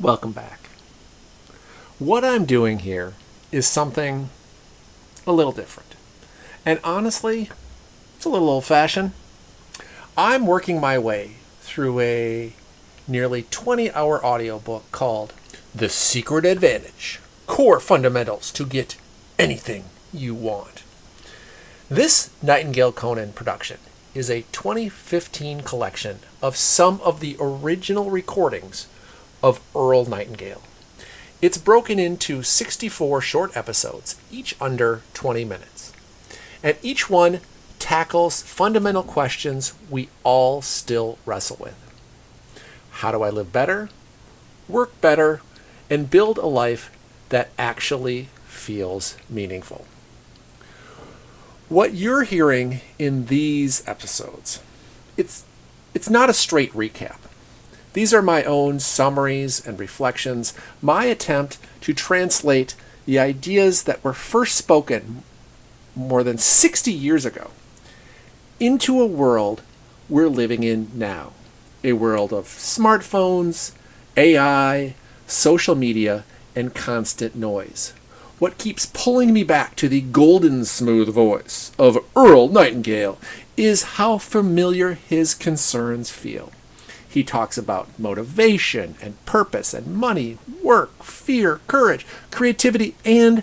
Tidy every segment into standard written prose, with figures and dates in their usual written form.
Welcome back. What I'm doing here is something a little different. And honestly, it's a little old-fashioned. I'm working my way through a nearly 20-hour audiobook called The Secret Advantage: Core Fundamentals to Get Anything You Want. This Nightingale Conant production is a 2015 collection of some of the original recordings of Earl Nightingale. It's broken into 64 short episodes, each under 20 minutes. And each one tackles fundamental questions we all still wrestle with. How do I live better, work better, and build a life that actually feels meaningful? What you're hearing in these episodes, it's not a straight recap. These are my own summaries and reflections, my attempt to translate the ideas that were first spoken more than 60 years ago into a world we're living in now. A world of smartphones, AI, social media, and constant noise. What keeps pulling me back to the golden smooth voice of Earl Nightingale is how familiar his concerns feel. He talks about motivation and purpose and money, work, fear, courage, creativity, and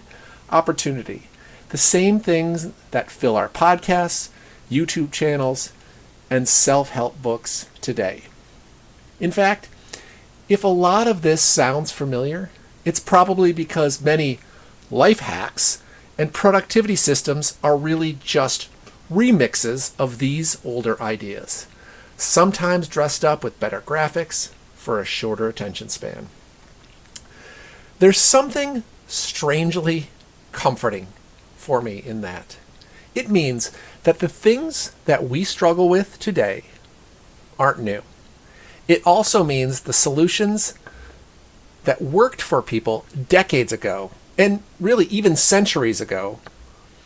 opportunity. The same things that fill our podcasts, YouTube channels, and self-help books today. In fact, if a lot of this sounds familiar, it's probably because many life hacks and productivity systems are really just remixes of these older ideas, sometimes dressed up with better graphics for a shorter attention span. There's something strangely comforting for me in that. It means that the things that we struggle with today aren't new. It also means the solutions that worked for people decades ago, and really even centuries ago,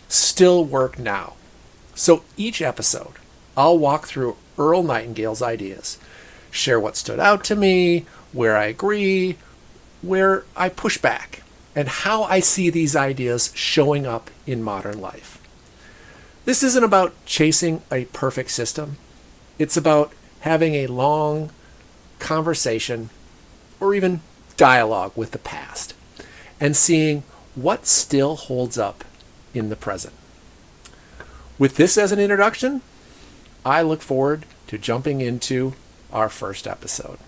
still work now. So each episode, I'll walk through Earl Nightingale's ideas, share what stood out to me, where I agree, where I push back, and how I see these ideas showing up in modern life. This isn't about chasing a perfect system. It's about having a long conversation or even dialogue with the past and seeing what still holds up in the present. With this as an introduction, I look forward to jumping into our first episode.